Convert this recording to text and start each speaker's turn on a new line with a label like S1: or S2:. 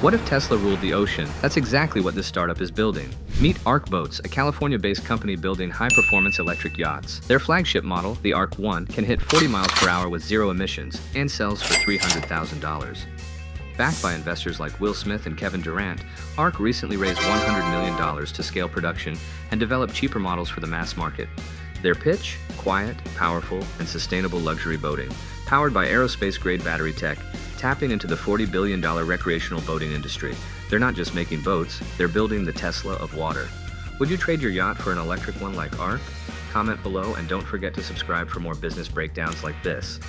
S1: What if Tesla ruled the ocean? That's exactly what this startup is building. Meet Arc Boats, a California-based company building high-performance electric yachts. Their flagship model, the Arc 1, can hit 40 miles per hour with zero emissions and sells for $300,000. Backed by investors like Will Smith and Kevin Durant, Arc recently raised $100 million to scale production and develop cheaper models for the mass market. Their pitch? Quiet, powerful, and sustainable luxury boating, powered by aerospace-grade battery tech, tapping into the $40 billion recreational boating industry. They're not just making boats, they're building the Tesla of water. Would you trade your yacht for an electric one like Arc? Comment below and don't forget to subscribe for more business breakdowns like this.